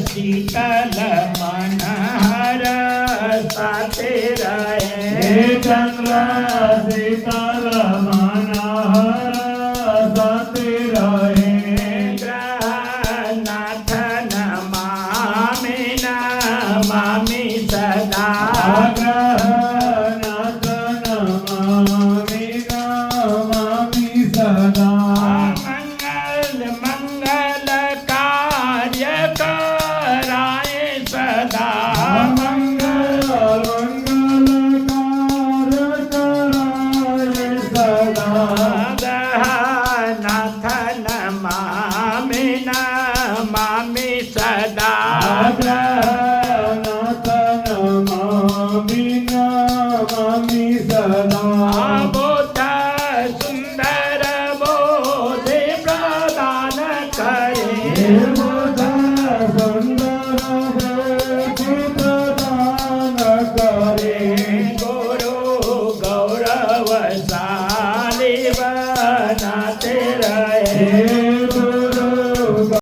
शीतल मनहर साथे रहे चंद्र शीतल मनहर साथे रहे ग्रहनाथ नमामि नमामि सदा ग्रहनाथ नमामि नमामि सदा मंगल मंगल कार्य कराए सदा मंगल मंगल कार्य कराए सदा ग्रहनाथ नमामि नमामि सदा ग्रहनाथ नमामि नमामि सदा बोध सुंदर बोध प्रदान करे बोध सुंदर बोध प्रदान करे गुरु गौरवशाली बनाते रहे